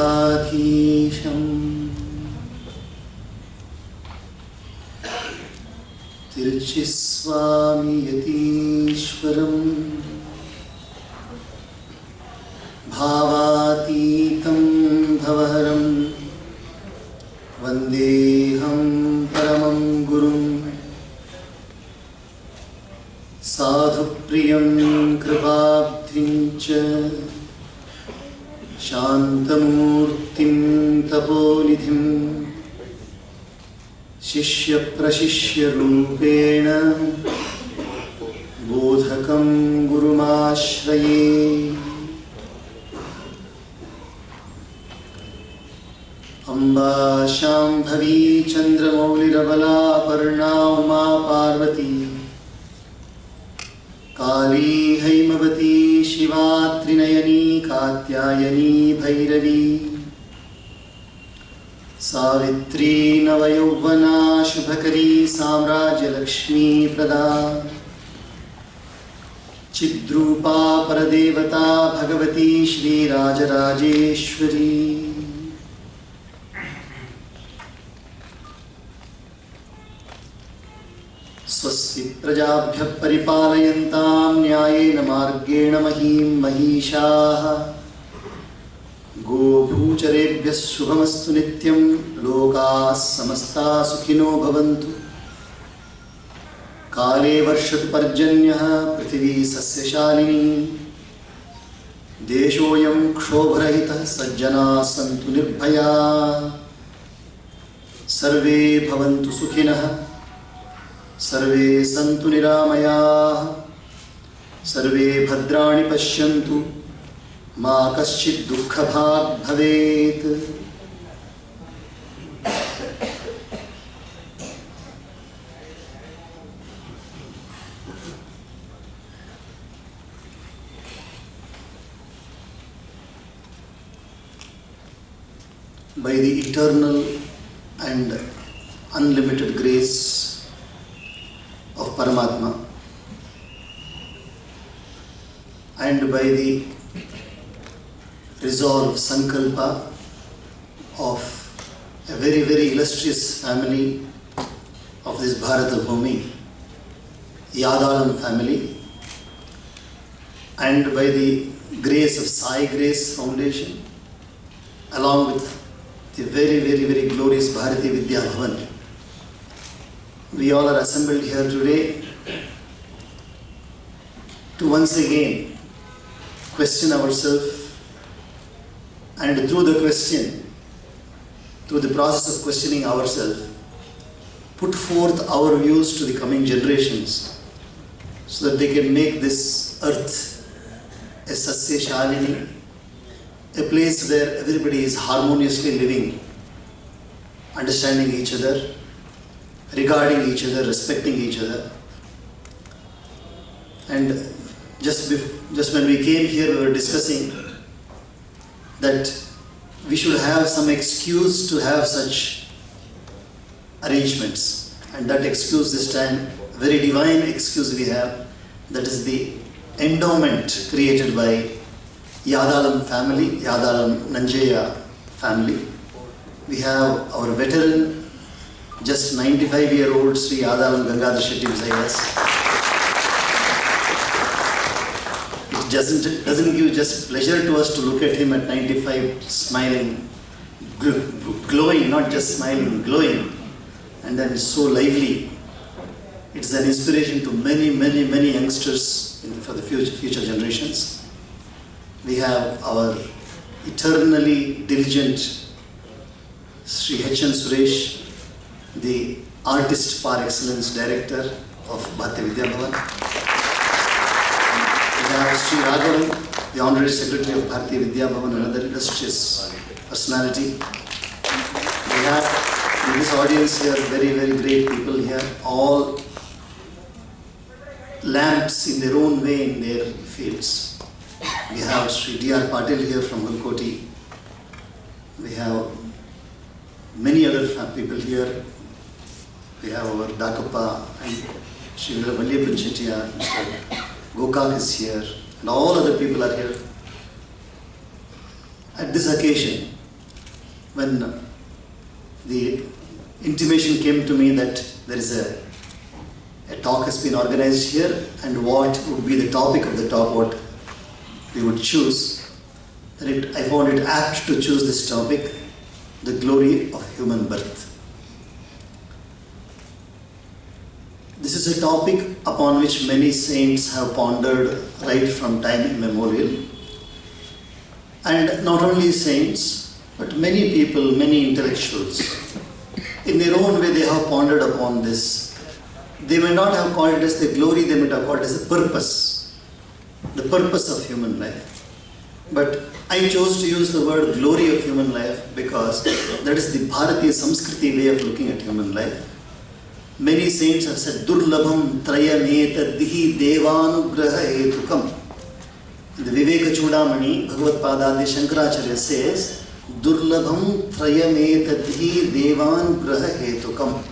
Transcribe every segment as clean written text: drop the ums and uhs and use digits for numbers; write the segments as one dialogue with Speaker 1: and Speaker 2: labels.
Speaker 1: श्रीकैलासमठाधीशं तिरुचिस्वामी यतीश्वरं भावातीतं भवहरं वन्देऽहं परमं गुरुं साधुप्रियं कृपाब्धिं च शान्तमूर्तिं तपोनिधिं शिष्यप्रशिष्यरूपेण बोधकं गुरुमाश्रये। अम्बा शाम्भवी चन्द्रमौलिरबला पर्णा उमा पार्वती काली हैमवती शिवा त्रिनयनी कात्यायनी भैरवी सावित्री नवयौवना शुभकरी साम्राज्यलक्ष्मी प्रदा चिद्रूपा परदेवता भगवती श्रीराजराजेश्वरी। स्वस्ति प्रजाभ्यः परिपालयन्तां न्यायेन मार्गेण महीं महिषाः गोभूचरेभ्यः शुभमस्तु नित्यं लोकाः समस्ताः सुखिनो भवन्तु। काले वर्षतु पर्जन्यः पृथिवी सस्यशालिनी देशोऽयं क्षोभरहितः सज्जनाः सन्तु निर्भयाः सर्वे भवन्तु सुखिनः सर्वे सन्तु निरामयाः सर्वे भद्राणि पश्यन्तु मा कश्चित् दुःखभाग् भवेत्। By the eternal and unlimited grace of Paramatma and by the resolve sankalpa of a very, very illustrious family of this Bharata Bhumi, Yadalam family, and by the grace of Sai Grace Foundation, along with the very, very, very glorious Bharati Vidya Bhavan, we all are assembled here today to once again question ourselves, and through the question, through the process of questioning ourselves, put forth our views to the coming generations so that they can make this earth a Sasya Shalini, a place where everybody is harmoniously living, understanding each other, regarding each other, respecting each other. And just when we came here, we were discussing that we should have some excuse to have such arrangements, and that excuse this time, very divine excuse we have, that is the endowment created by Yadalam family, Yadalam Nanjaya family. We have our veteran, just 95-year-old Sri Yadalam Gangadhar Shetty beside us. It doesn't give just pleasure to us to look at him at 95, smiling, glowing, not just smiling, glowing, and then so lively. It's an inspiration to many youngsters for the future generations. We have our eternally diligent Sri H.N. Suresh, the artist par excellence director of Bharatiya Vidya Bhavan. We have Sri Raghavan, the honorary secretary of Bharatiya Vidya Bhavan, another illustrious personality. We have in this audience here very great people here, all lamps in their own way in their fields. We have Sri D.R. Patil here from Hulkoti. We have many other people here. We have our Dakappa and Sri Valliyappan Chettiar, Mr. Gokak is here, and all other people are here. At this occasion, when the intimation came to me that there is a talk has been organized here, and what would be the topic of the talk, what we would choose, then I found it apt to choose this topic, the glory of human birth. This is a topic upon which many saints have pondered right from time immemorial. And not only saints, but many people, many intellectuals, in their own way they have pondered upon this. They may not have called it as the glory, they might have called it as the purpose of human life. But I chose to use the word glory of human life because that is the Bharatiya Samskriti way of looking at human life. Many saints have said, Durlabham Trayameta Dihi Devanugraha Hetukam. In the Viveka Chudamani, Bhagavad Padadi Shankaracharya says, Durlabham Trayameta Dihi Devanugraha Hetukam.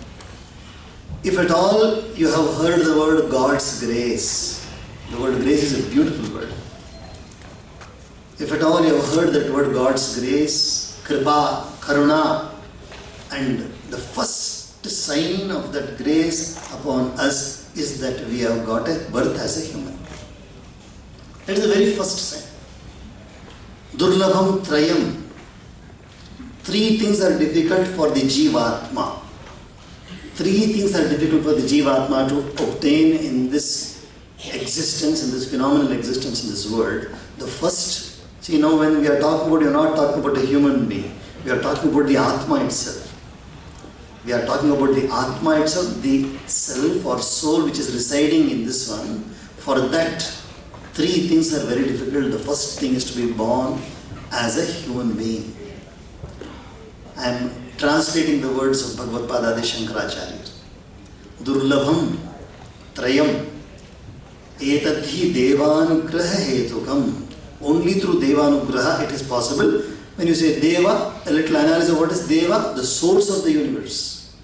Speaker 1: If at all you have heard the word God's grace, the word grace is a beautiful word. If at all you have heard that word God's grace, Kripa, Karuna, and the first sign of that grace upon us is that we have got a birth as a human. That is the very first sign. Durlabham Trayam. Three things are difficult for the Jivatma. Three things are difficult for the Jivatma to obtain in this existence, in this phenomenal existence in this world. The first, when we are talking about, we are not talking about a human being. We are talking about the Atma itself. We are talking about the Atma itself, the self or soul which is residing in this one. For that, three things are very difficult. The first thing is to be born as a human being. I am translating the words of Bhagavad Padadi Shankaracharya. Durlabham Trayam Etadhi Devanugraha Hetukam. Only through Devanugraha it is possible. When you say Deva, a little analysis of what is Deva? The source of the universe.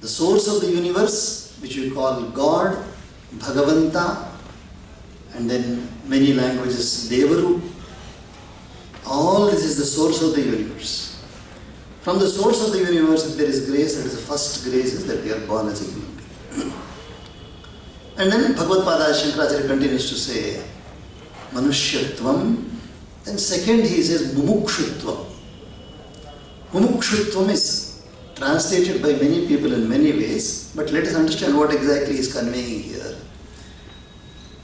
Speaker 1: The source of the universe, which we call God, Bhagavanta, and then many languages, Devaru. All this is the source of the universe. From the source of the universe, if there is grace, that is the first grace is that we are born as a human being. And then Bhagavad Pada Shankaracharya continues to say, Manushyattvam. Then second he says, Mumukshutvam. Mumukshutvam is translated by many people in many ways, but let us understand what exactly is conveying here.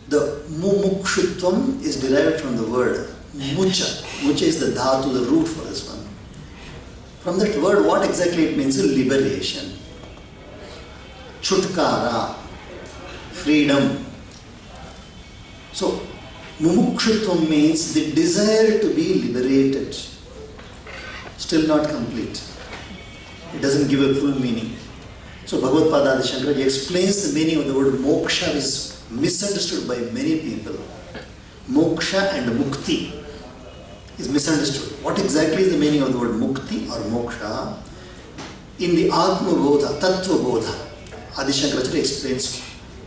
Speaker 1: The Mumukshutvam is derived from the word Mucha. Mucha is the dhatu, the root for this one. From that word, what exactly it means? Liberation. Chutkara. Freedom. So, Mumukshutvam means the desire to be liberated. Still not complete. It doesn't give a full meaning. So, Bhagavad Pada Shankara explains the meaning of the word moksha, which is misunderstood by many people. Moksha and mukti is misunderstood. What exactly is the meaning of the word mukti or moksha? In the Atma Bodha, Tattva Bodha, Adi Shankaracharya explains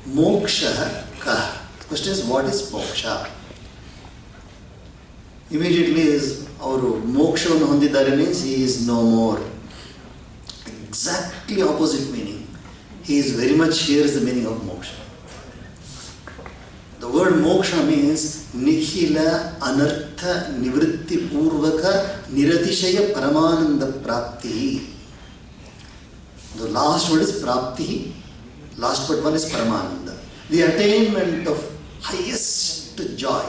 Speaker 1: moksha kah. The question is, what is moksha? Immediately is our moksha hondidare means he is no more. Exactly opposite meaning. He is very much here is the meaning of moksha. The word moksha means nihila anartha nivritti purvaka niratishaya paramananda prapti. The last word is prapti, Last but one is Paramananda. The attainment of highest joy,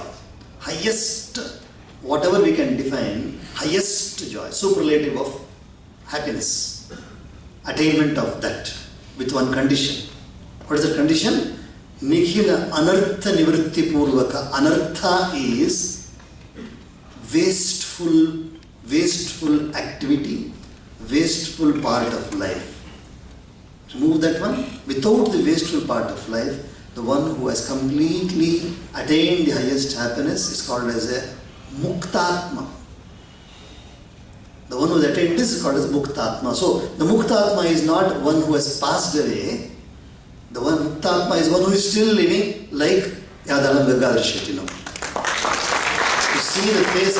Speaker 1: highest, whatever we can define, highest joy, superlative of happiness. Attainment of that with one condition. What is the condition? Nikhila anartha nivritti purvaka. Anartha is wasteful activity, wasteful part of life. Remove that one. Without the wasteful part of life, the one who has completely attained the highest happiness is called as a Muktatma. The one who has attained this is called as Muktatma. So, the Muktatma is not one who has passed away. The one Muktatma is one who is still living like Yadalam Gangadhar Shetty. You see the face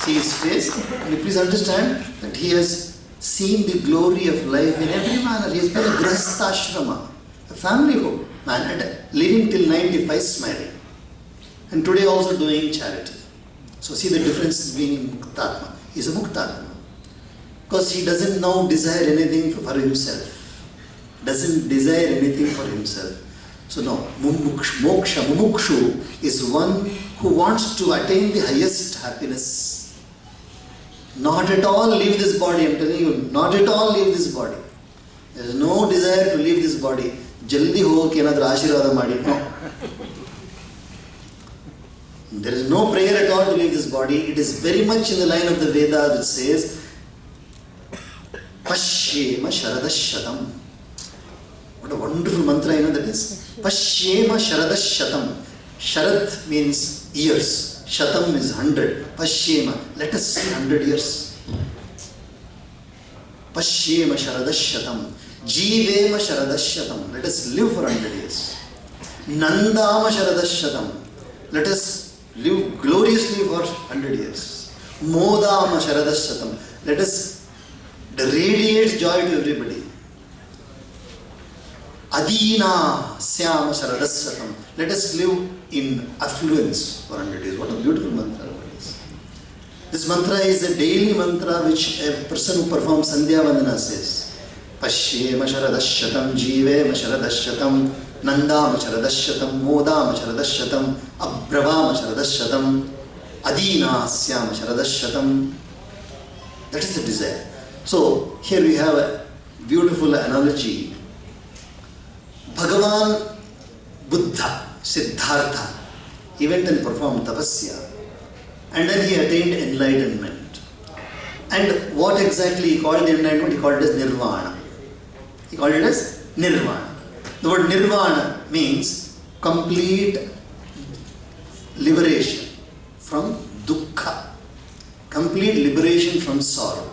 Speaker 1: see his face, and you please understand that he has seen the glory of life in every manner. He has been a Grahastha, a family man, and living till 95 smiling. And today also doing charity. So see the difference between Muktatma. He is a Muktatma. Because he doesn't now desire anything for himself. Doesn't desire anything for himself. So no, Mumukshu is one who wants to attain the highest happiness. Not at all leave this body, I am telling you, not at all leave this body. There is no desire to leave this body. Jaldi ho ke enadru ashirvada madi. No. There is no prayer at all to leave this body. It is very much in the line of the Veda which says Pashyema Sharadashatam. What a wonderful mantra, you know that is. Pashyema Sharadashatam. Sharad means years. Shatam is 100. Pashyema. Let us see 100 years. Pashyema Sharadashatam. Jeevema Sharadashatam. Let us live for 100 years. Nandama Sharadashatam. Let us live gloriously for 100 years. Modama Sharadashatam. Let us radiate joy to everybody. Adina Syama Sharadasyatam. Let us live in affluence for 100 years. What a beautiful mantra it is. This mantra is a daily mantra which a person who performs Sandhya Vandana says. Pashyema Sharadasyatam, Jeevema Sharadasyatam, Nandama Sharadasyatam, Modama Sharadasyatam, Abravama Sharadasyatam, Adina Syama Sharadasyatam. That is the desire. So, here we have a beautiful analogy. Bhagavan Buddha, Siddhartha, he went and performed tapasya, and then he attained enlightenment. And what exactly he called the enlightenment? He called it as Nirvana. He called it as Nirvana. The word Nirvana means complete liberation from dukkha, complete liberation from sorrow.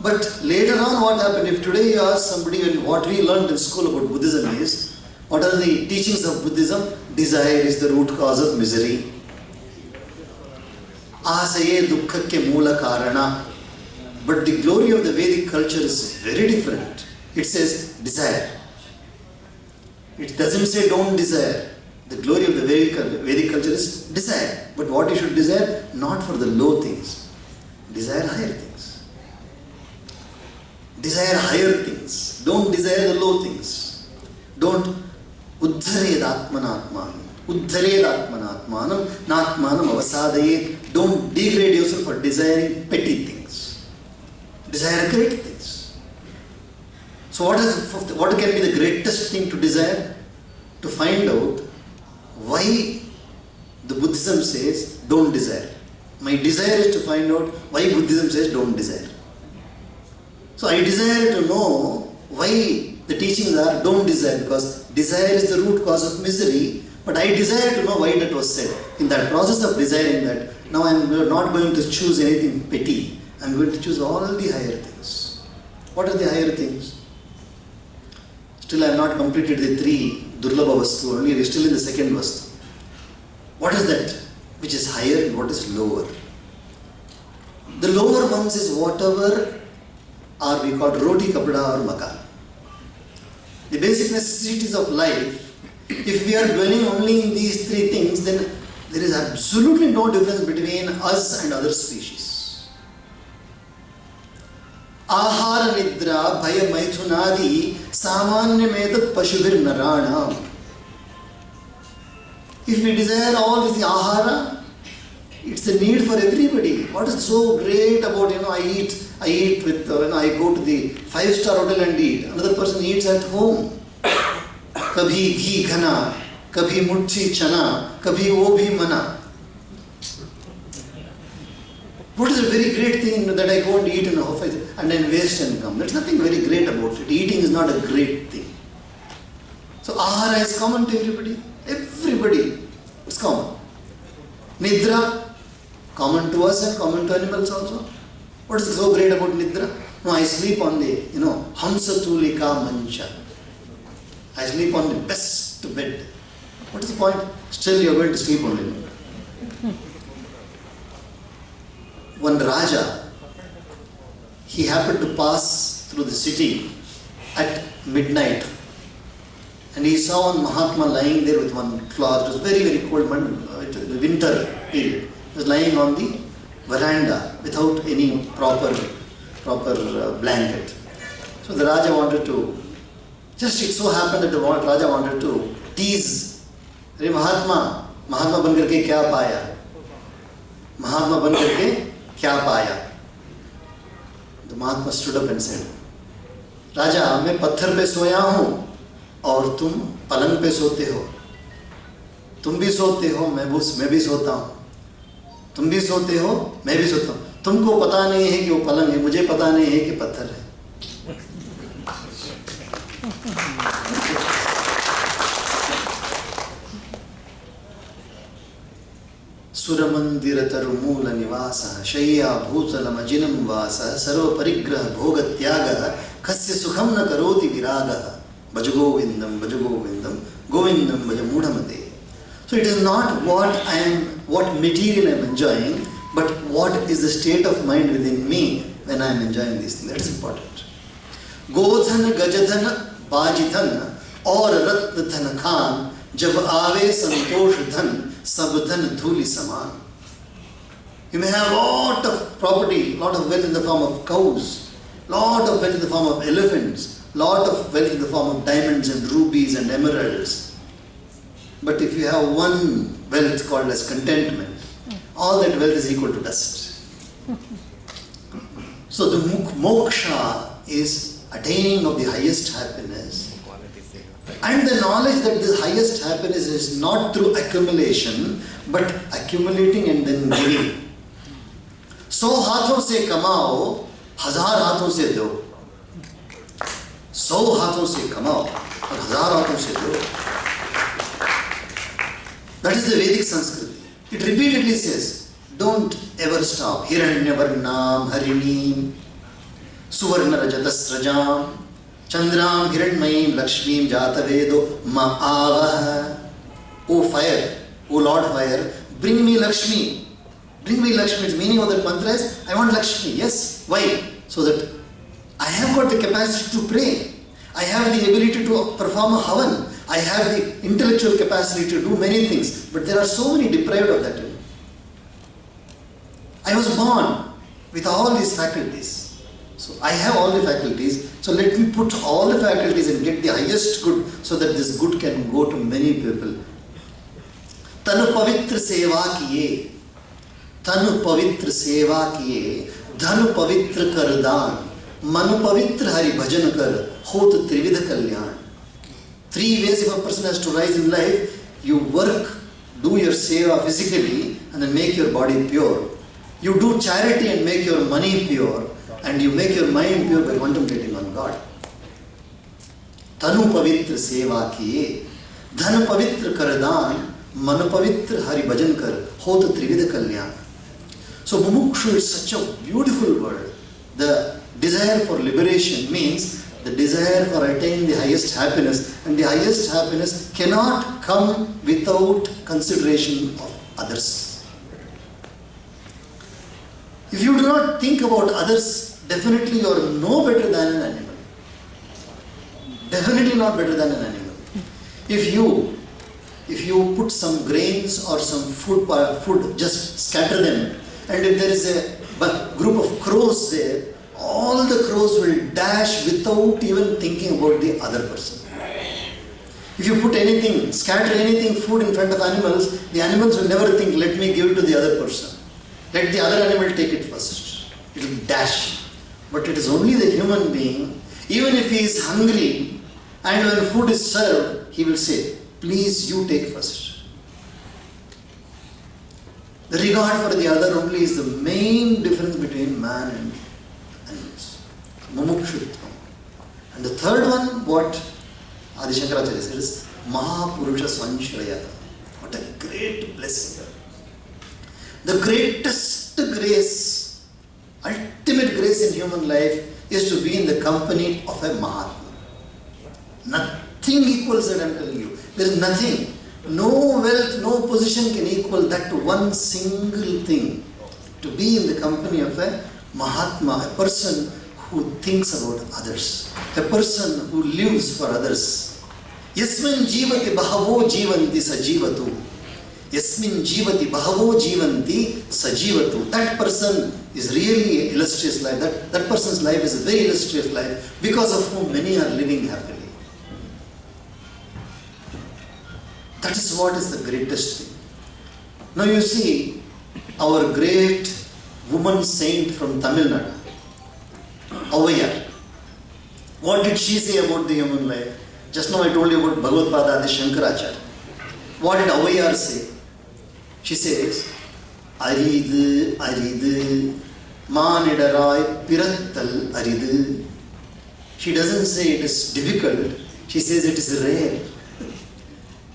Speaker 1: But later on what happened, if today you ask somebody, and what we learned in school about Buddhism is, what are the teachings of Buddhism? Desire is the root cause of misery. Asaye dukkhakke moola karana. But the glory of the Vedic culture is very different. It says desire. It doesn't say don't desire. The glory of the Vedic culture is desire. But what you should desire? Not for the low things. Desire higher things. Desire higher things. Don't desire the low things. Don't uddhared atmanatmanam. Uddhared atmanatmanam. Natmanam avasadayet. Don't degrade yourself for desiring petty things. Desire great things. So what can be the greatest thing to desire? To find out why the Buddhism says don't desire. My desire is to find out why Buddhism says don't desire. So I desire to know why the teachings are don't desire, because desire is the root cause of misery, but I desire to know why that was said. In that process of desiring that, now I am not going to choose anything petty. I am going to choose all the higher things. What are the higher things? Still I have not completed the 3 Durlabha Vastu, only we are still in the second Vastu. What is that which is higher and what is lower? The lower ones is whatever are we called roti, kapada or makan. The basic necessities of life, if we are dwelling only in these 3 things, then there is absolutely no difference between us and other species. Ahara nidra bhaya maithunadi samanyametat pashubir. If we desire all this ahara, it's a need for everybody. What is so great about, I eat with, I go to the 5-star hotel and eat. Another person eats at home. Kabhi ghee ghana, kabhi mutthi chana, kabhi wo bhi mana. What is a very great thing that I go and eat in a office and then waste and come? There's nothing very great about it. Eating is not a great thing. So ahara is common to everybody. Everybody. It's common. Nidra, common to us and common to animals also. What is so great about Nidra? No, I sleep on the, Hamsatulika mancha. I sleep on the best bed. What is the point? Still you are going to sleep only. One Raja, he happened to pass through the city at midnight. And he saw one Mahatma lying there with one cloth. It was very, very cold, winter period. He was lying on the veranda without any proper blanket. So the Raja wanted to, just it so happened that the Raja wanted to tease. Hey Mahatma ban karke kya paya? Mahatma ban karke kya paya? The Mahatma stood up and said, Raja, मैं पत्थर पे सोया हूँ और तुम पलंग पे सोते हो. तुम भी सोते हो, मैं भी सोता हूँ. तुम भी सोते हो, मैं भी सोता हूँ. तुमको पता नहीं है कि वो पलंग है, मुझे पता नहीं है कि पत्थर है. सुरमंदिर तरुमूल निवासः शय्या भूतलम अजिनं वासः सर्व परिग्रह भोग त्यागः कस्य सुखं न करोति विरागः भज गोविंदम गोविंदम भज मूढ़मते. So it is not what material I am enjoying, but what is the state of mind within me when I am enjoying these things. That is important. गोधन गजधन बाजिधन और रत्न धन खान जब आवे संतोष धन सब धन धूलि समान. You may have lot of property, lot of wealth in the form of cows, lot of wealth in the form of elephants, lot of wealth in the form of diamonds and rubies and emeralds. But if you have one wealth called as contentment, all that wealth is equal to dust. So the moksha is attaining of the highest happiness. And the knowledge that this highest happiness is not through accumulation, but accumulating and then giving. 100 हाथों से कमाओ, 1000 हाथों से दो. 100 हाथों से कमाओ और 1000 हाथों से दो. That is the Vedic Sanskriti. It repeatedly says, don't ever stop. Hiranyavarnam Harinim Suvarna Rajatasrajam Chandram Hiranmayim Lakshmim Jatavedo Ma'avah. O fire, O Lord fire, bring me Lakshmi. Bring me Lakshmi. The meaning of that mantra is, I want Lakshmi. Yes. Why? So that I have got the capacity to pray. I have the ability to perform a havan. I have the intellectual capacity to do many things. But there are so many deprived of that. I was born with all these faculties. So I have all the faculties. So let me put all the faculties and get the highest good so that this good can go to many people. Tanu pavitra seva kiye. Tanu pavitra seva kiye. Dhanu pavitra kardan. Manu pavitra hari bhajan kar. Hot trividha kalyan. 3 ways if a person has to rise in life. You work, do your seva physically and then make your body pure. You do charity and make your money pure. And you make your mind pure by contemplating on God. Tanu pavitra seva kiye. Dhanu pavitra kardan. Manu pavitra hari bhajan kar. Hot trividha kalyan. So mumukshu is such a beautiful word. The desire for liberation means the desire for attaining the highest happiness, and the highest happiness cannot come without consideration of others. If you do not think about others, definitely you are no better than an animal. Definitely not better than an animal. If you put some grains or some food, just scatter them, and if there is a group of crows there, all the crows will dash without even thinking about the other person. If you put anything, scatter anything, food in front of animals, the animals will never think, let me give it to the other person. Let the other animal take it first. It will dash. But it is only the human being, even if he is hungry, and when food is served, he will say, please you take first. The regard for the other only is the main difference between man and animals. Mumukshutvam. And the third one, what Adi Shankaracharya says, is Mahapurusha Svanshraya. What a great blessing. The greatest grace, ultimate grace in human life is to be in the company of a Mahatma. Nothing equals it, I am telling you. There is nothing. No wealth, no position can equal that to one single thing. To be in the company of a Mahatma, a person who thinks about others, a person who lives for others. Yasmin jivati bahavo jivanti sajivatu. Yasmin jivati bahavo jivanti sajivatu. That person is really an illustrious life. That person's life is a very illustrious life because of whom many are living happily. That is what is the greatest thing. Now you see, our great woman saint from Tamil Nadu, Avvaiyar. What did she say about the human life? Just now I told you about Bhagavad Pada Adi Shankaracharya. What did Avvaiyar say? She says, Aridu, Aridu, Manidarai Pirattal Aridu. She doesn't say it is difficult, she says it is rare.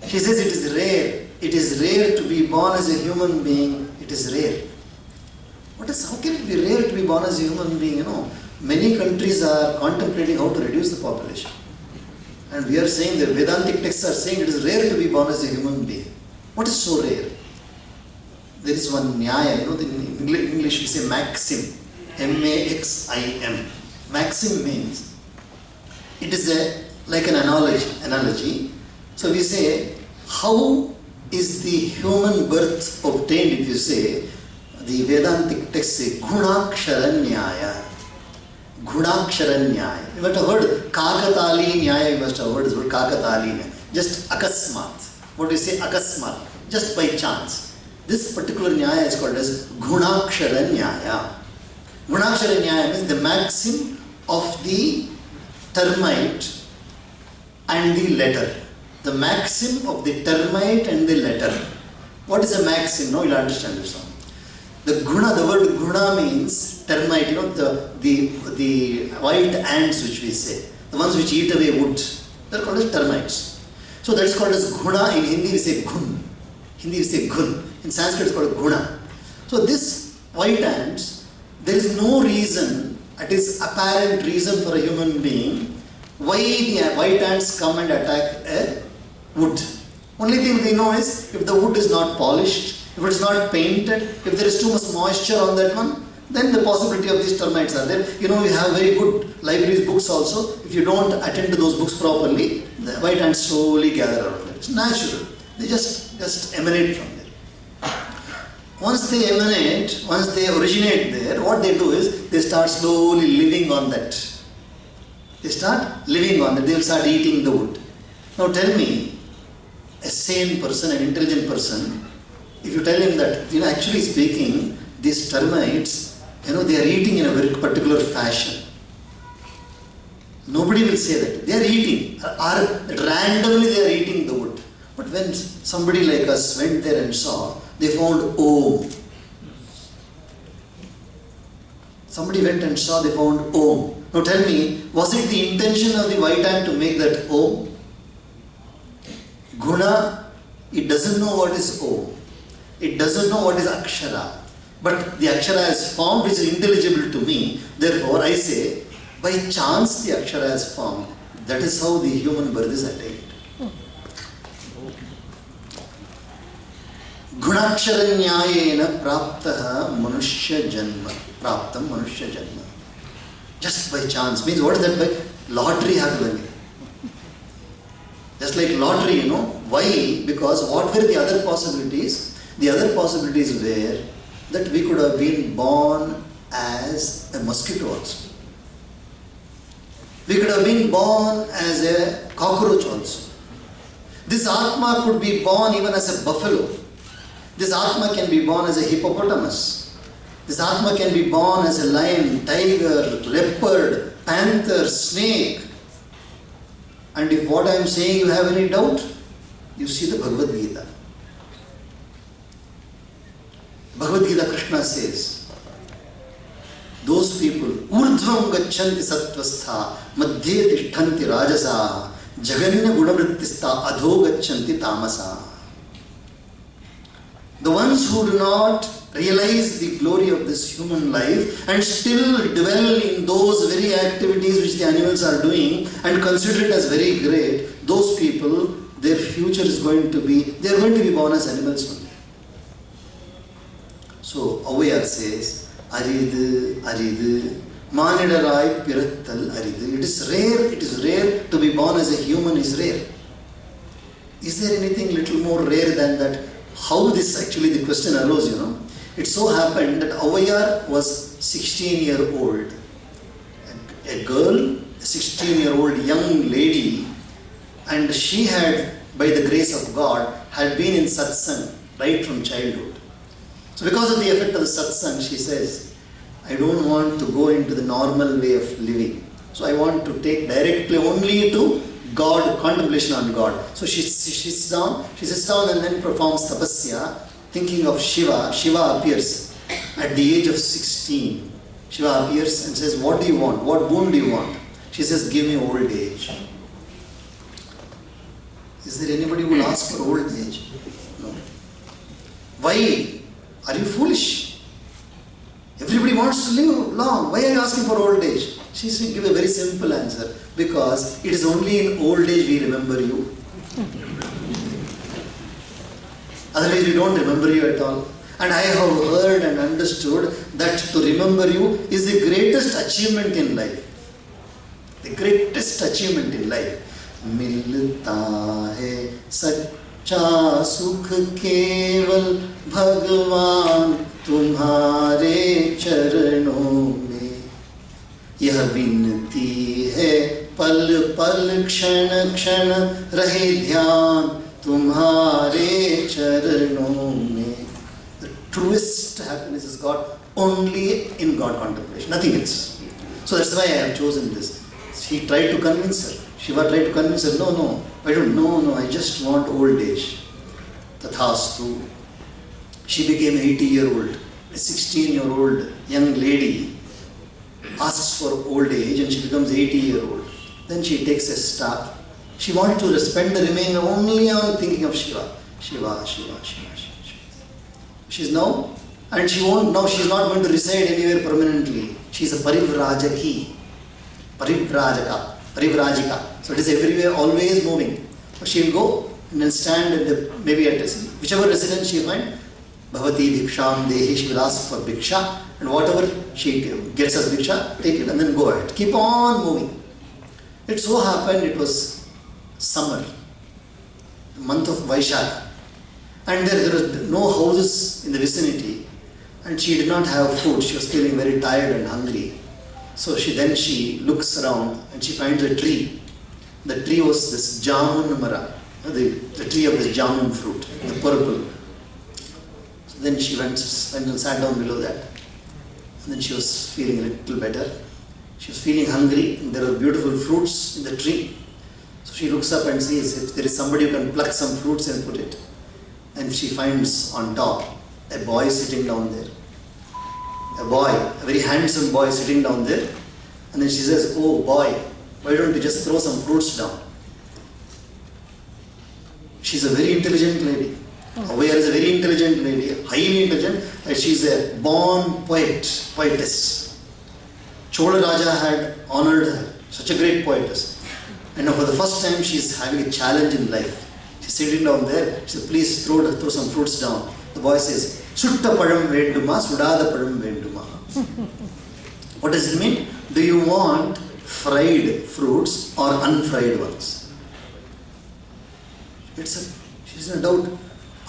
Speaker 1: She says it is rare. It is rare to be born as a human being. It is rare. How can it be rare to be born as a human being? You know, many countries are contemplating how to reduce the population. And we are saying, the Vedantic texts are saying it is rare to be born as a human being. What is so rare? There is one nyaya, you know, in English we say maxim. M-A-X-I-M. Maxim means, it is like an analogy. So we say, how is the human birth obtained? If you say, the Vedantic text say, Gunakshara Nyaya. You must have heard Kakatali Nyaya, you must have heard this word Kakatali Nyaya. Just akasmat. What do you say? Akasmat. Just by chance. This particular Nyaya is called as Gunakshara Nyaya. Gunakshara Nyaya means the maxim of the termite and the letter. The maxim of the termite and the letter. What is a maxim? No, you'll understand this one. The word guna means termite, you know, the white ants which we say, the ones which eat away wood, they are called as termites. So that is called as guna. In Hindi we say gun. Hindi we say gun. In Sanskrit it's called guna. So this white ants, there is no reason, it is apparent reason for a human being why the white ants come and attack a wood. Only thing we know is if the wood is not polished, if it is not painted, if there is too much moisture on that one, then the possibility of these termites are there. You know, we have very good libraries books also. If you don't attend to those books properly, the white ants slowly gather around it. It's natural. They just emanate from there. Once they emanate, once they originate there, what they do is they start slowly living on that. They start living on it. They will start eating the wood. Now tell me, a sane person, an intelligent person, if you tell him that, you know, actually speaking, these termites, you know, they are eating in a very particular fashion. Nobody will say that. They are eating, randomly they are eating the wood. But when somebody like us went there and saw, they found Om. Somebody went and saw, they found Om. Now tell me, was it the intention of the white ant to make that Om? Guna, it doesn't know what is Om. It doesn't know what is Akshara. But the Akshara is formed which is intelligible to me. Therefore I say, by chance the Akshara is formed. That is how the human birth is attained. Gunakshara nyayena praptaha manushya janma. Praptam manushya janma. Just by chance. Means what is that? By lottery happening. Just like lottery, you know. Why? Because what were the other possibilities? The other possibilities were that we could have been born as a mosquito also. We could have been born as a cockroach also. This Atma could be born even as a buffalo. This Atma can be born as a hippopotamus. This Atma can be born as a lion, tiger, leopard, panther, snake. And if what I am saying you have any doubt, you see the Bhagavad Gita. Bhagavad Gita, Krishna says, those people, urdhvam gachanti sattvastha, madhye tishthanti rajasa, jaganya gunavrittistha, adho gachanti tamasa. The ones who do not realize the glory of this human life and still dwell in those very activities which the animals are doing and consider it as very great, those people, their future is going to be, they are going to be born as animals only. So, Avayar says, Aridu, Aridu, Manidarai Pirattal Aridu. It is rare to be born as a human is rare. Is there anything little more rare than that? How this actually the question arose, It so happened that Avayar was 16-year-old. A girl, a 16-year-old young lady, and she had, by the grace of God, had been in satsang right from childhood. So because of the effect of the satsang, she says, I don't want to go into the normal way of living. So I want to take directly only to God, contemplation on God. So she sits down and then performs tapasya, thinking of Shiva. Shiva appears at the age of 16. Shiva appears and says, what do you want? What boon do you want? She says, give me old age. Is there anybody who will ask for old age? No. Why? Are you foolish? Everybody wants to live long. Why are you asking for old age? She said, give a very simple answer. Because it is only in old age we remember you. Otherwise we don't remember you at all. And I have heard and understood that to remember you is the greatest achievement in life. The greatest achievement in life. Milta hai sachcha sukh keval Bhagwan tumhare charanon mein. Yah vinti hai पल पल क्षण क्षण रहे ध्यान तुम्हारे चरणों में. The truest happiness is got only in God contemplation, nothing else. So that's why I have chosen this. He tried to convince her. Shiva tried to convince her, no, I just want old age. Tathastu. She became 80-year-old, a 16-year-old young lady asks for old age and she becomes 80-year-old. Then she takes a staff. She wanted to spend the remainder only on thinking of Shiva. Shiva. She's now, and she won't, now she's not going to reside anywhere permanently. She's a parivrajaki. Parivrajika. So it is everywhere, always moving. So she'll go and then stand at the, maybe at whichever residence she finds, Bhavati Bhiksham Dehi, she will ask for Bhiksha, and whatever she gets as Bhiksha, take it and then go ahead. Keep on moving. It so happened it was summer, the month of Vaishakha, and there were no houses in the vicinity, and she did not have food. She was feeling very tired and hungry. So she looks around and she finds a tree. The tree was this Jamun Mara, the tree of the Jamun fruit, the purple. So then she went and sat down below that. And then she was feeling a little better. She was feeling hungry and there were beautiful fruits in the tree. So she looks up and sees if there is somebody who can pluck some fruits and put it. And she finds on top a boy sitting down there. A boy, a very handsome boy sitting down there. And then she says, oh boy, why don't you just throw some fruits down? She's a very intelligent lady. Avayar is a very intelligent lady, highly intelligent. And she's a born poetess. Chola Raja had honored her, such a great poetess. And now for the first time she is having a challenge in life. She's sitting down there, she said, please throw some fruits down. The boy says, Sutta padam venduma, sudada padam venduma. What does it mean? Do you want fried fruits or unfried ones? She's in a doubt.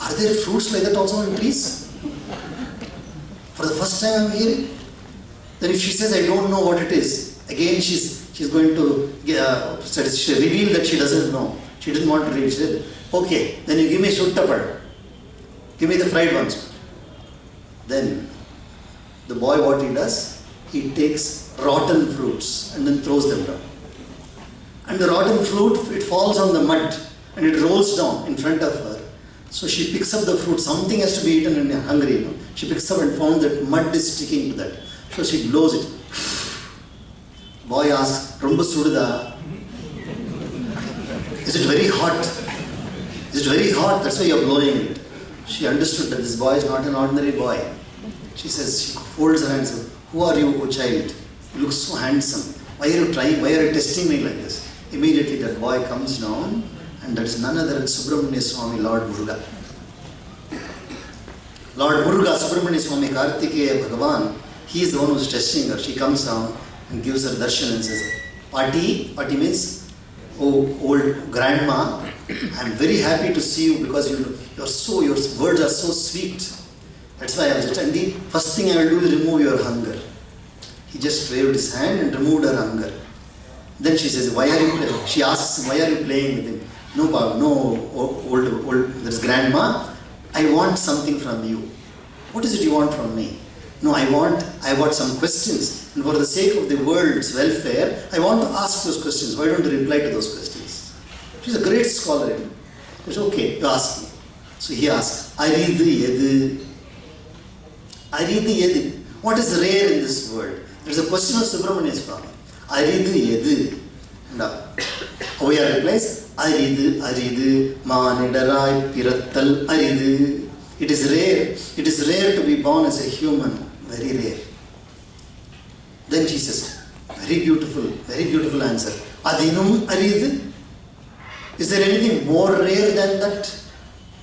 Speaker 1: Are there fruits like that also on trees? For the first time I'm hearing. Then if she says, I don't know what it is, again she's she's going to reveal that she doesn't know. She didn't want to read. She said, okay, then you give me suttapad. Give me the fried ones. Then the boy, what he does, he takes rotten fruits and then throws them down. And the rotten fruit, it falls on the mud and it rolls down in front of her. So she picks up the fruit. Something has to be eaten in hungry. You know? She picks up and found that mud is sticking to that. So she blows it. Boy asks, Rumba sududa? Is it very hot? Is it very hot? That's why you're blowing it. She understood that this boy is not an ordinary boy. She says, she folds her hands and says, who are you, O child? You look so handsome. Why are you trying? Why are you testing me like this? Immediately that boy comes down, and that is none other than Subramanya Swami, Lord Muruga. Lord Muruga, Subramanya Swami, Kartikeya Bhagavan, he is the one who is testing her. She comes down and gives her darshan and says, Pati means, oh old grandma, I am very happy to see you because your words are so sweet. That's why I was telling you, first thing I will do is remove your hunger. He just waved his hand and removed her hunger. Then she says, why are you playing? She asks him, why are you playing with him? No, old, there's grandma. I want something from you. What is it you want from me? No, I want some questions. And for the sake of the world's welfare, I want to ask those questions. Why don't you reply to those questions? She's a great scholar. He says, okay, you ask me. So he asks, Aridu yedu. Aridu yedu. What is rare in this world? There's a question of Subramanya Swami. Aridu yedu. And Oya replies, Aridu manidarai pirattal aridu. It is rare. It is rare to be born as a human. Very rare. Then she says, very beautiful answer. Adinum aridu. Is there anything more rare than that?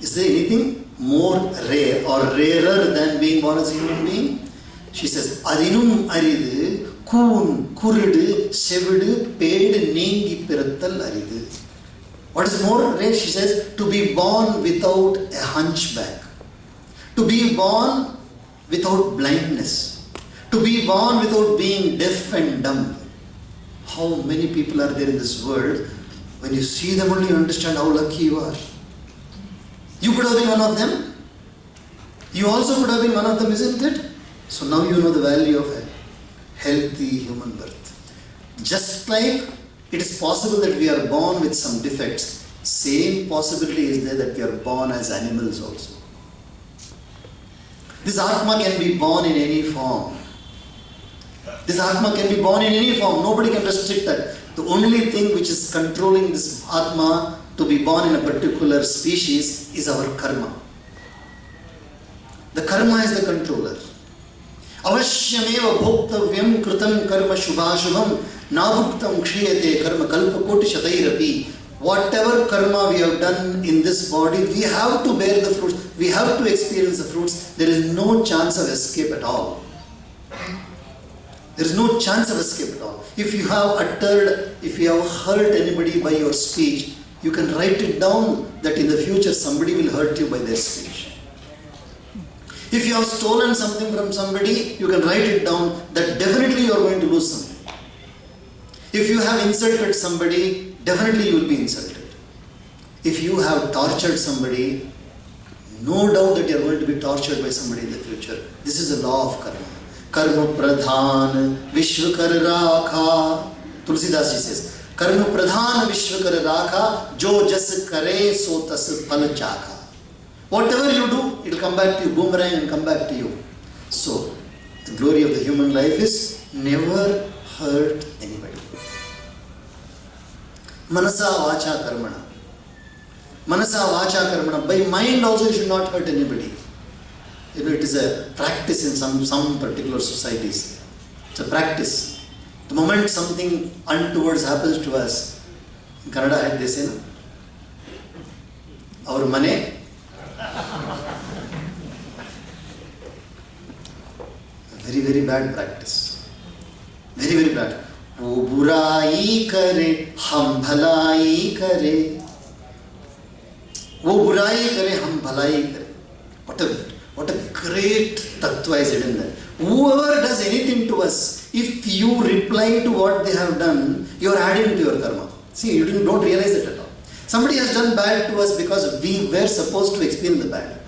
Speaker 1: Is there anything more rare or rarer than being born as a human being? She says, Adinum aridu, koon, kuridu, sevidu, paid, neengi pirattal aridu. What is more rare? She says, to be born without a hunchback. To be born without blindness. To be born without being deaf and dumb. How many people are there in this world? When you see them only, you understand how lucky you are. You could have been one of them. You also could have been one of them, isn't it? So now you know the value of a healthy human birth. Just like it is possible that we are born with some defects, same possibility is there that we are born as animals also. This Atma can be born in any form. This Atma can be born in any form. Nobody can restrict that. The only thing which is controlling this Atma to be born in a particular species is our karma. The karma is the controller. Avashyameva bhoktavyam kritam karma shubhashubham nabhuktam kshiyate karma kalpa koti shatairapi. Whatever karma we have done in this body, we have to bear the fruits. We have to experience the fruits. There is no chance of escape at all. There is no chance of escape at all. If you have hurt anybody by your speech, you can write it down that in the future somebody will hurt you by their speech. If you have stolen something from somebody, you can write it down that definitely you are going to lose something. If you have insulted somebody, definitely you will be insulted. If you have tortured somebody, no doubt that you are going to be tortured by somebody in the future. This is the law of karma. Karma pradhan vishwakar rakha. Tulsidas ji says, Karma pradhan vishwakar rakha, jo jas kare so tas phal chakha. Whatever you do, it will come back to you, boomerang and come back to you. So, the glory of the human life is never hurt anybody. Manasa vacha karmana. Manasa vacha karmana. By mind also you should not hurt anybody. You know, it is a practice in some particular societies. It's a practice. The moment something untoward happens to us, in Kannada they say, our mane. Very, very bad practice. Very, very bad. वो बुराई करे हम भलाई करे, वो बुराई करे हम भलाई करे. What a great tattva is hidden there. Whoever does anything to us, if you reply to what they have done, you are adding to your karma. See, you don't realize it at all. Somebody has done bad to us because we were supposed to experience the bad.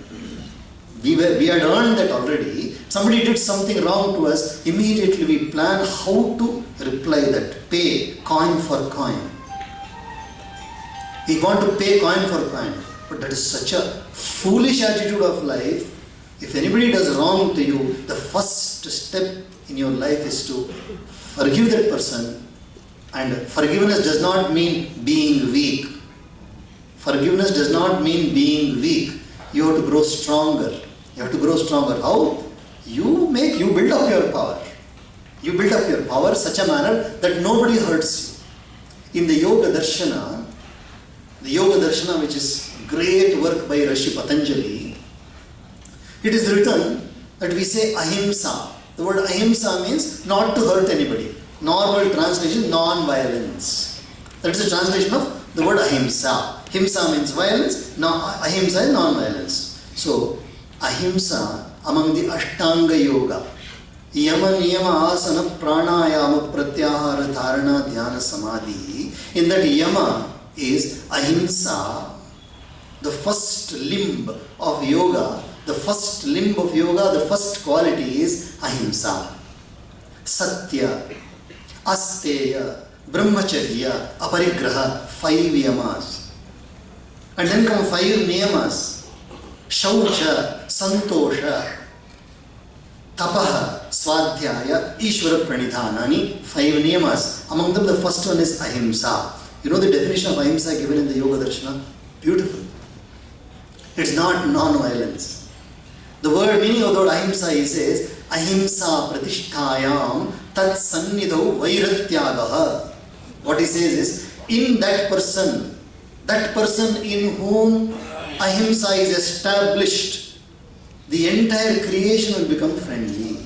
Speaker 1: We had earned that already. Somebody did something wrong to us, immediately we plan how to reply that. Pay coin for coin. We want to pay coin for coin. But that is such a foolish attitude of life. If anybody does wrong to you, the first step in your life is to forgive that person. And forgiveness does not mean being weak. Forgiveness does not mean being weak. You have to grow stronger. You have to grow stronger. How? You build up your power. You build up your power such a manner that nobody hurts you. In the Yoga Darshana, which is great work by Rishi Patanjali, it is written that we say ahimsa. The word ahimsa means not to hurt anybody. Normal translation, non-violence. That is the translation of the word ahimsa. Himsa means violence, ahimsa is non-violence. So, ahimsa among the Ashtanga Yoga, Yama Niyama Asana Pranayama Pratyahara Dharana Dhyana Samadhi, in that Yama is ahimsa, the first limb of yoga. The first limb of yoga, the first quality is ahimsa. Satya, Asteya, Brahmacharya, Aparigraha, 5 yamas. And then come 5 niyamas. Shaucha, Santosha, Tapaha, Swadhyaya, Ishvara Pranidhanani, 5 niyamas. Among them the first one is ahimsa. You know the definition of ahimsa given in the Yoga Darshana? Beautiful. It's not non-violence. The word meaning of the word ahimsa is ahimsa pratishtayam tat sannidho vairatyagaha. What he says is, in that person in whom ahimsa is established, the entire creation will become friendly.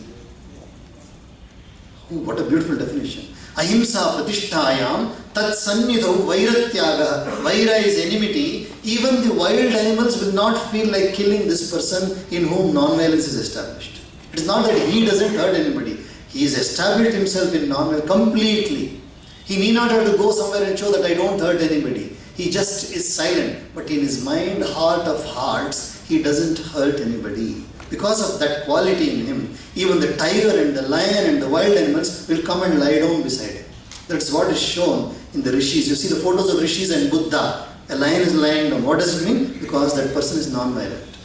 Speaker 1: Oh, what a beautiful definition. Ahimsa pratishtayam tat sannidho vairatyaga. Vaira is enmity. Even the wild animals will not feel like killing this person in whom non-violence is established. It is not that he doesn't hurt anybody. He has established himself in non-violence completely. He need not have to go somewhere and show that I don't hurt anybody. He just is silent. But in his mind, heart of hearts, he doesn't hurt anybody. Because of that quality in him, even the tiger and the lion and the wild animals will come and lie down beside him. That's what is shown in the rishis. You see the photos of rishis and Buddha. A lion is lying down. What does it mean? Because that person is non-violent.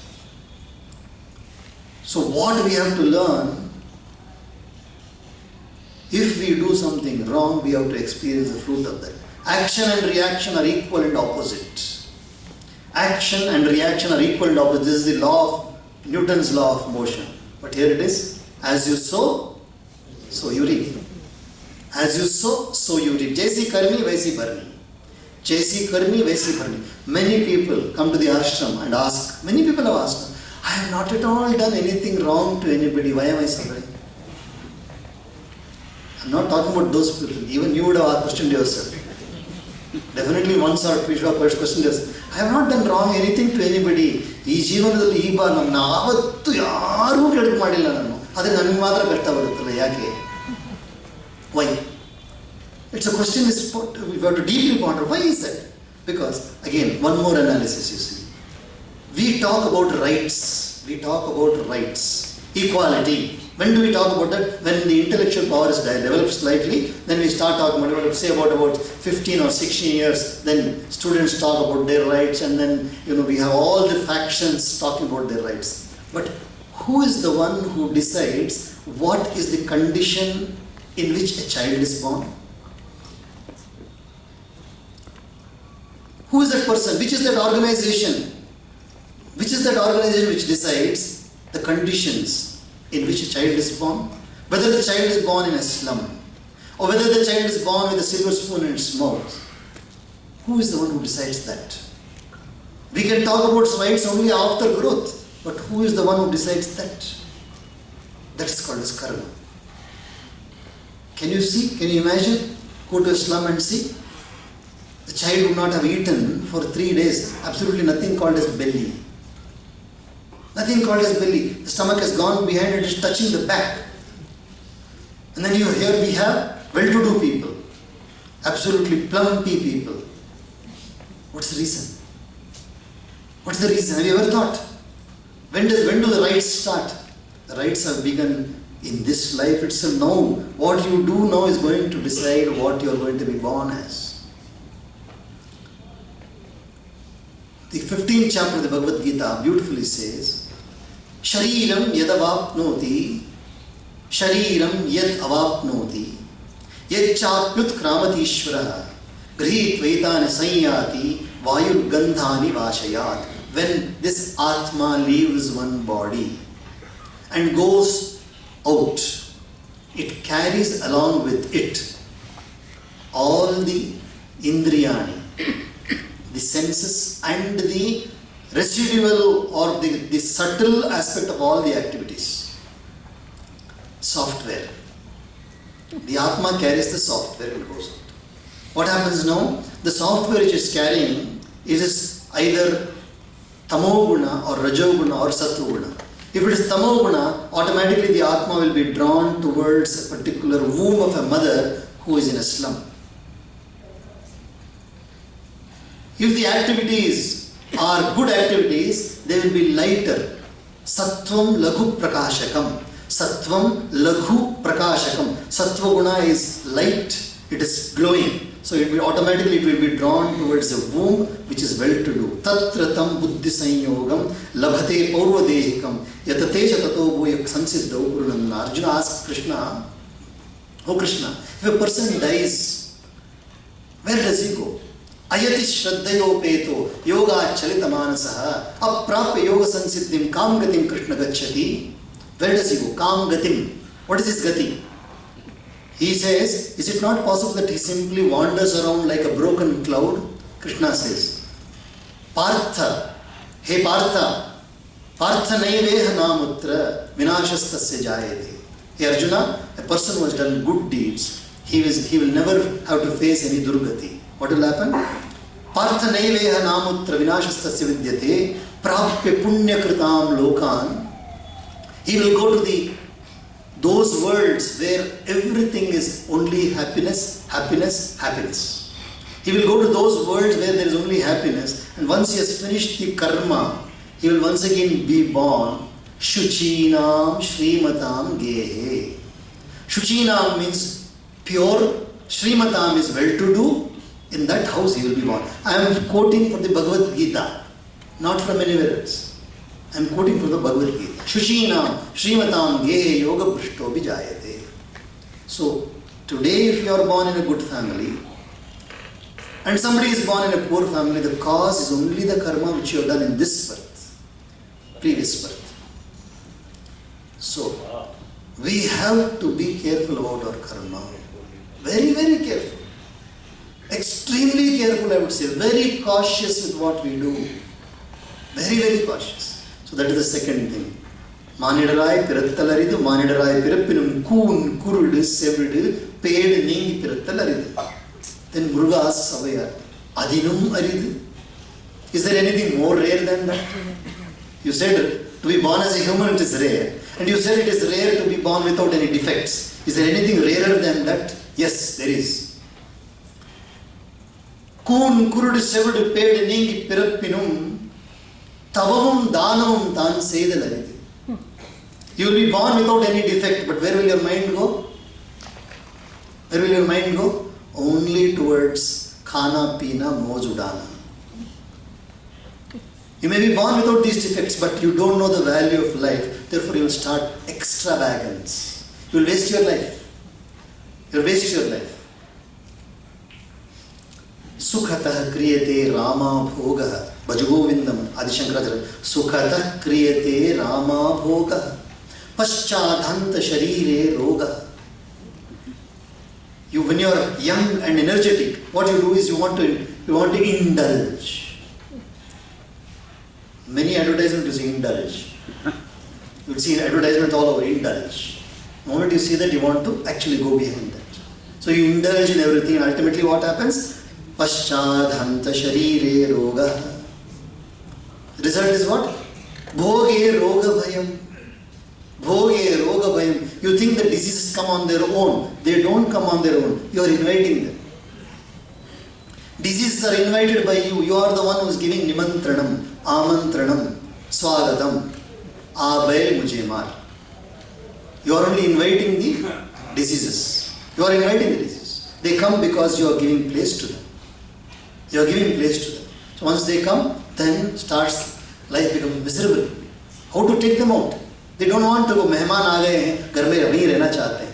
Speaker 1: So what we have to learn, if we do something wrong, we have to experience the fruit of that. Action and reaction are equal and opposite. Action and reaction are equal and opposite. This is the law of Newton's law of motion. But here it is, as you sow, so you reap. As you sow, so you reap. Jaisi karmi, vaisi bharni. Jaisi karmi, vaisi bharni. Many people come to the ashram and ask, many people have asked, I have not at all done anything wrong to anybody. Why am I suffering? I am not talking about those people. Even you would have questioned yourself. Definitely once or twice you have questioned yourself. I have not done wrong anything to anybody. ಈ ಜೀವನದಲ್ಲಿ ಈ bar ನಾನು ಯಾವತ್ತೂ ಯಾರಿಗೂ ಕೆಡುಕು ಮಾಡಿಲ್ಲ ನಾನು. ಆದರೆ ನನಗೆ ಮಾತ್ರ ಕಷ್ಟ ಬರುತ್ತಲ್ಲ ಯಾಕೆ? Why? It's a question we have to deeply ponder. Why is that? Because again, one more analysis you see. We talk about rights. We talk about rights. Equality. When do we talk about that? When the intellectual power is developed slightly, then we start talking about, say about 15 or 16 years, then students talk about their rights, and then we have all the factions talking about their rights. But who is the one who decides what is the condition in which a child is born? Who is that person? Which is that organization? Which is that organization which decides the conditions in which a child is born? Whether the child is born in a slum, or whether the child is born with a silver spoon in its mouth. Who is the one who decides that? We can talk about rights only after growth, but who is the one who decides that? That is called as karma. Can you see? Can you imagine? Go to a slum and see. The child would not have eaten for 3 days. Absolutely nothing called as belly. Nothing called as belly. The stomach has gone behind, it is touching the back. And then here we have well-to-do people, absolutely plumpy people. What's the reason? What's the reason? Have you ever thought? When do the rites start? The rites have begun in this life itself. Now, what you do now is going to decide what you are going to be born as. The 15th chapter of the Bhagavad Gita beautifully says, Shariram yadavapnoti, Shariram yad avapnoti, yadchapyut kramatishvara, grihitvaitani sanyati, vayur gandhani vashayat. When this Atma leaves one body and goes out, it carries along with it all the indriyani, the senses, and the residual or the subtle aspect of all the activities. Software. The Atma carries the software and goes out. What happens now? The software which is carrying, it is either Tamoguna or Rajoguna or Sattva-guna. If it is Tamoguna, automatically the Atma will be drawn towards a particular womb of a mother who is in a slum. If the activities are good activities, they will be lighter. Sattvam Laghu Prakashakam. Sattvam Laghu Prakashakam. Sattva guna is light, it is glowing. So it will automatically be drawn towards a womb which is well-to-do. Tatratam buddhi sanyogam labhate paurvadehikam yatatesha tato bhuyak sansiddhau purnanna. Arjuna asked Krishna, Oh Krishna, if a person dies, where does he go? Ayati shraddhayo peto yoga chalita manasaha aprapya yoga sansiddhim kam gatim Krishna gacchati. Where does he go? Kam gatim. What is his gati? He says, is it not possible that he simply wanders around like a broken cloud? Krishna says, Partha, hey Partha, Partha naiveha namutra vinashastasya jayate. Hey Arjuna, a person who has done good deeds, he will never have to face any durgati. What will happen? Partha naiveha namutra vinashastasya vidyate prapya punya kritam lokan. He will go to those worlds where everything is only happiness, happiness, happiness. He will go to those worlds where there is only happiness, and once he has finished the karma, he will once again be born. Shuchinam Shrimatam Gehe. Shuchinam means pure, Shrimatam is well-to-do. In that house he will be born. I am quoting from the Bhagavad Gita, not from anywhere else. I am quoting from the Bhagavad Gita. Shuchinam Shrimatam Gehe Yoga Brishto Vijayate. So, today if you are born in a good family and somebody is born in a poor family, the cause is only the karma which you have done in this birth, previous birth. So, we have to be careful about our karma. Very, very careful. Extremely careful, I would say. Very cautious with what we do. Very, very cautious. So that is the second thing. Manidarai pirattalaridu, manidarai pirappinum koon, kurudu, sevidu, paid ningi pirattalaridu. Then Muruga asks Savayar, Adinum aridu? Is there anything more rare than that? You said to be born as a human it is rare. And you said it is rare to be born without any defects. Is there anything rarer than that? Yes, there is. Koon, kurudu, sevidu, paid ningi pirappinum. Tavamum dhanamum tan seidalaridu. You will be born without any defect, but where will your mind go? Where will your mind go? Only towards khana, pina, mojudana. You may be born without these defects, but you don't know the value of life. Therefore, you will start extravagance. You will waste your life. You will waste your life. Sukhatah kriyate Rama bhoga. Bhajagovindam, Adishankaracharya. Sukhatah kriyate Rama bhoga. Paschadhanta sharire roga. When you are young and energetic, what you do is you want to indulge. Many advertisements you see indulge. You will see advertisements all over, indulge. The moment you see that, you want to actually go behind that. So you indulge in everything, and ultimately what happens? Paschadhanta sharire roga. The result is what? Bhoge roga bhayam. Bhoge roga bhayam. You think the diseases come on their own. They don't come on their own. You are inviting them. Diseases are invited by you. You are the one who is giving nimantranam, amantranam, swagatam, abail mujhe maar. You are only inviting the diseases. You are inviting the diseases. They come because you are giving place to them. You are giving place to them. So once they come, then life becomes miserable. How to take them out? They don't want to go. Mehman aa gaye hain, ghar mein wahi rehna chahte hain.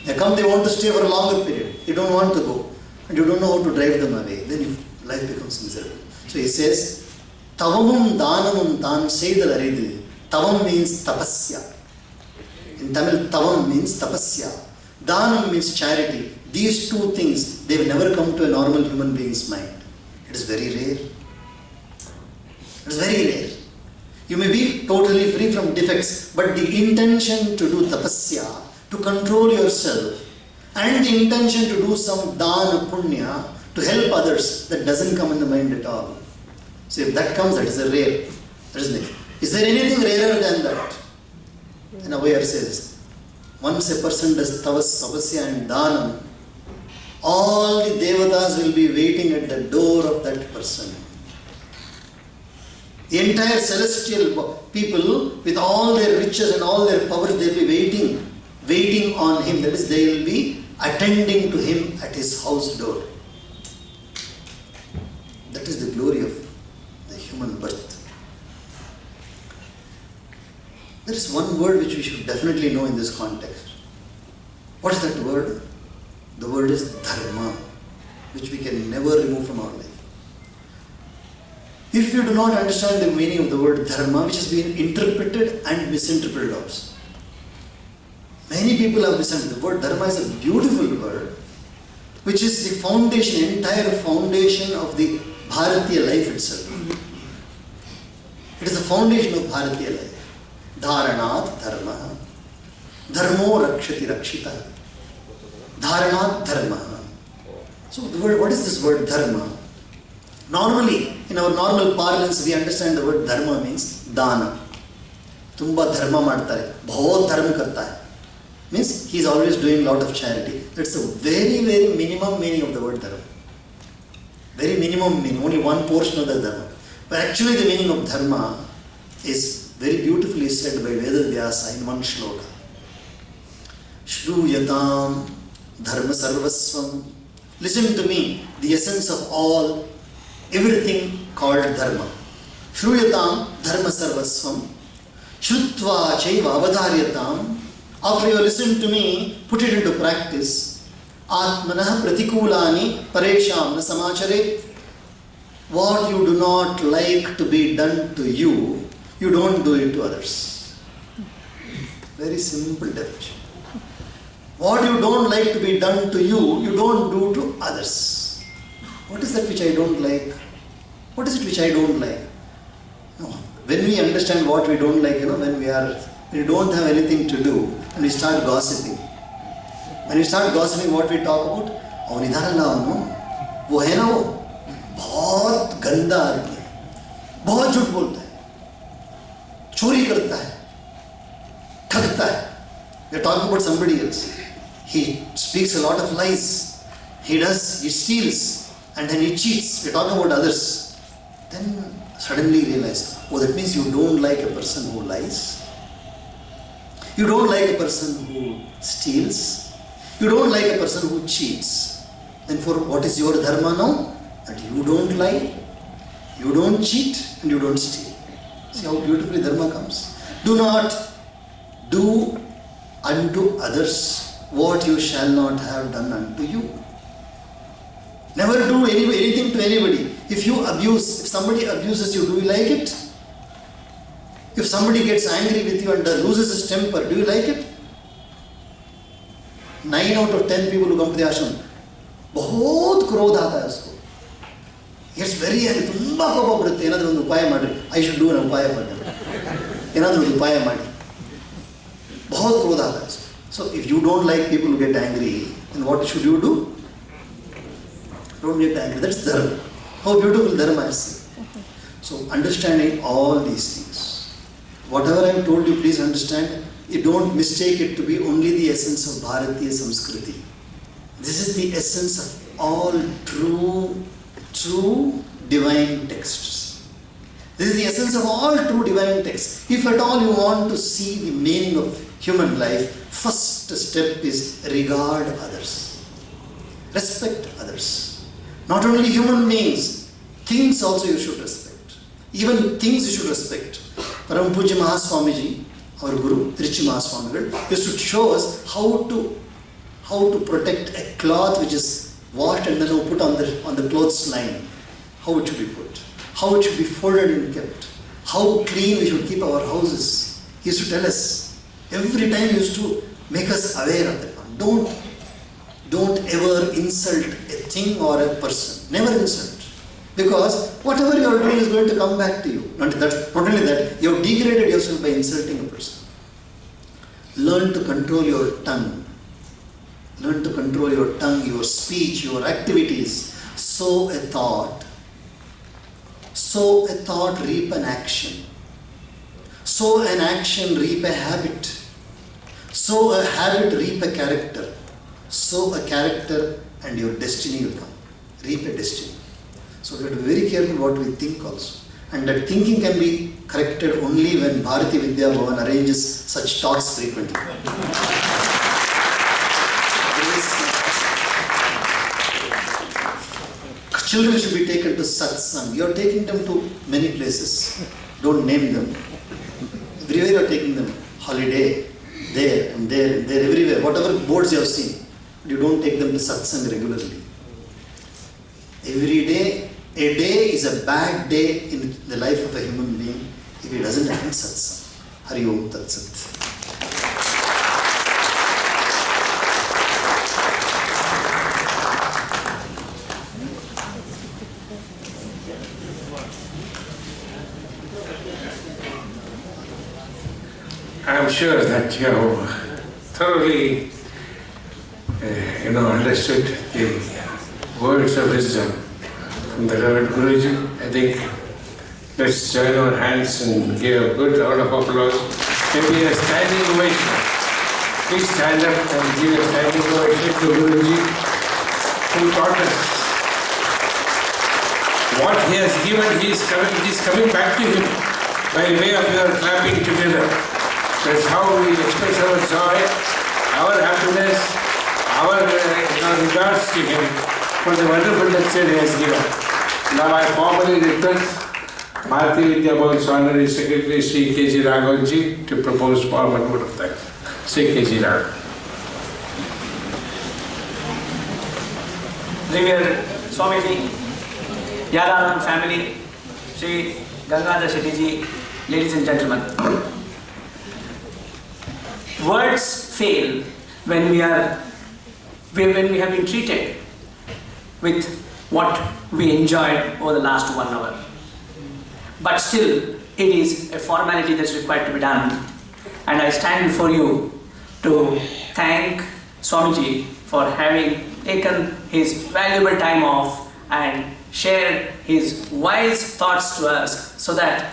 Speaker 1: They come, they want to stay for a longer period. They don't want to go. And you don't know how to drive them away. Then life becomes miserable. So he says, Tavamum danamum tan seidal aridu. Tavam means tapasya. In Tamil, tavam means tapasya. Danam means charity. These two things, they will never come to a normal human being's mind. It is very rare. It is very rare. You may be totally free from defects, but the intention to do tapasya, to control yourself, and the intention to do some dana punya, to help others, that doesn't come in the mind at all. So if that comes, that is a rare. Isn't it? Is there anything rarer than that? And Abhayar says, once a person does tapasya and dhanam, all the devatas will be waiting at the door of that person. The entire celestial people, with all their riches and all their powers, they will be waiting on him. That is, they will be attending to him at his house door. That is the glory of the human birth. There is one word which we should definitely know in this context. What is that word? The word is dharma, which we can never remove from our life. If you do not understand the meaning of the word dharma, which has been interpreted and misinterpreted also. Many people have misunderstood. The word dharma is a beautiful word, which is the foundation, entire foundation of the Bharatiya life itself. It is the foundation of Bharatiya life. Dharanat dharma. Dharmo rakshati rakshita. Dharanat dharma. So the word, what is this word dharma? Normally, in our normal parlance, we understand the word dharma means dana. Tumba dharma madtare. Bahut dharma karta hai. Means he is always doing a lot of charity. That's a very, very minimum meaning of the word dharma. Very minimum meaning, only one portion of the dharma. But actually the meaning of dharma is very beautifully said by Vedavyasa in one shloka. Shruyatam dharma sarvasvam. Listen to me, the essence of all, everything called dharma. Shruyatam dharma sarvasvam. Shrutva chaiva avadharyatam. After you listen to me, put it into practice. Atmanah pratikulani paresham na samachare. What you do not like to be done to you, you don't do it to others. Very simple definition. What you don't like to be done to you, you don't do to others. What is that which I don't like? What is it which I don't like? No. When we understand what we don't like, when we don't have anything to do, and we start gossiping. When we start gossiping, what we talk about? Oh, nidharala, wo hai na wo, बहुत गंदा आदमी है, बहुत झूठ बोलता है, चोरी करता है, ठगता है. We are talking about somebody else. He speaks a lot of lies. He steals, and then he cheats. We are talking about others. Then suddenly realize, oh, that means you don't like a person who lies. You don't like a person who steals. You don't like a person who cheats. Then for what is your dharma now? That you don't lie, you don't cheat, and you don't steal. See how beautifully dharma comes. Do not do unto others what you shall not have done unto you. Never do anything to anybody. If somebody abuses you, do you like it? If somebody gets angry with you and loses his temper, do you like it? 9 out of 10 people who come to the ashram, बहुत क्रोध आता है उसको. It's very angry. ತುಂಬಾ ಕೋಪ ಬರುತ್ತೆ. ಏನಾದರೂ ಒಂದು ಉಪಾಯ ಮಾಡಿ. I should do an ಉಪಾಯ for them. ಏನಾದರೂ ಒಂದು ಉಪಾಯ ಮಾಡಿ. बहुत क्रोध आता है. So if you don't like people who get angry, then what should you do? Don't get angry. That's dharma. How beautiful dharma is. So understanding all these things, Whatever I have told you, please understand, you don't mistake it to be only the essence of Bharatiya Samskriti. This is the essence of all true divine texts. This is the essence of all true divine texts. If at all you want to see the meaning of human life, first step is regard others. Respect others. Not only human beings, things also you should respect. Even things you should respect. Param Pujya Mahaswamiji, our Guru, Trichy Mahaswamigal, used to show us how to protect a cloth which is washed and then put on the clothes line. How it should be put. How it should be folded and kept. How clean we should keep our houses. He used to tell us. Every time he used to make us aware of that one. Don't ever insult a thing or a person. Never insult. Because whatever you are doing is going to come back to you. Not only that, you have degraded yourself by insulting a person. Learn to control your tongue. Learn to control your tongue, your speech, your activities. Sow a thought. Sow a thought, reap an action. Sow an action, reap a habit. Sow a habit, reap a character. Sow a character and your destiny will come. Reap a destiny. So we have to be very careful what we think also. And that thinking can be corrected only when Bharati Vidya Bhavan arranges such talks frequently. Children should be taken to satsang. You are taking them to many places. Don't name them. Everywhere you are taking them. Holiday, there and there and there, everywhere. Whatever boards you have seen. You don't take them to satsang regularly. Every day, a day is a bad day in the life of a human being if he doesn't attend satsang. Hari Om Tat Sat.
Speaker 2: I'm sure that you have thoroughly understood the words of wisdom from the Reverend Guruji. I think let's join our hands and give a good round of applause. Maybe a standing ovation. Please stand up and give a standing ovation to Guruji, who taught us what he has given. He is coming back to him by way of your clapping together. That's how we express our joy, our happiness, our regards to him for the wonderful lecture he has given. Now I formally request Bharati Vidya Bhavan's Honorary Secretary Sri K.G. Raghavanji to propose formal vote of thanks. Sri K.G. Raghavan.
Speaker 3: Revered Swamiji, Yadaram family, Sri Gangadhar Shetty, ladies and gentlemen. Words fail when we have been treated with what we enjoyed over the last 1 hour. But still, it is a formality that's required to be done. And I stand before you to thank Swamiji for having taken his valuable time off and shared his wise thoughts to us, so that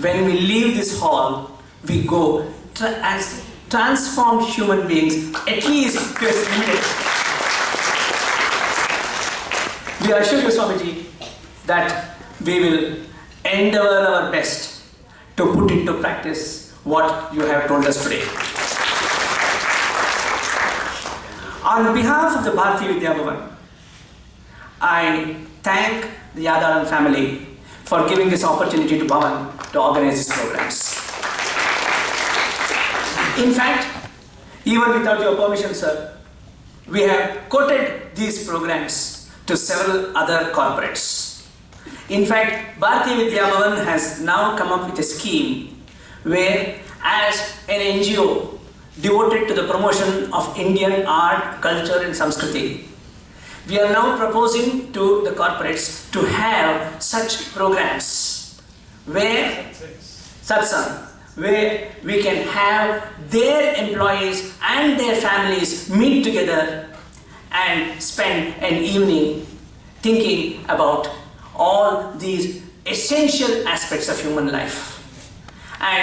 Speaker 3: when we leave this hall, we go as transformed human beings, at least to a spirit. We assure you, Swamiji, that we will endeavor our best to put into practice what you have told us today. On behalf of the Bharati Vidya Bhavan, I thank the Yadaram family for giving this opportunity to Bhavan to organize these programs. In fact, even without your permission, sir, we have quoted these programs to several other corporates. In fact, Bharati Vidya Bhavan has now come up with a scheme where, as an NGO devoted to the promotion of Indian art, culture and Samskriti, we are now proposing to the corporates to have such programs where satsang, where we can have their employees and their families meet together and spend an evening thinking about all these essential aspects of human life. And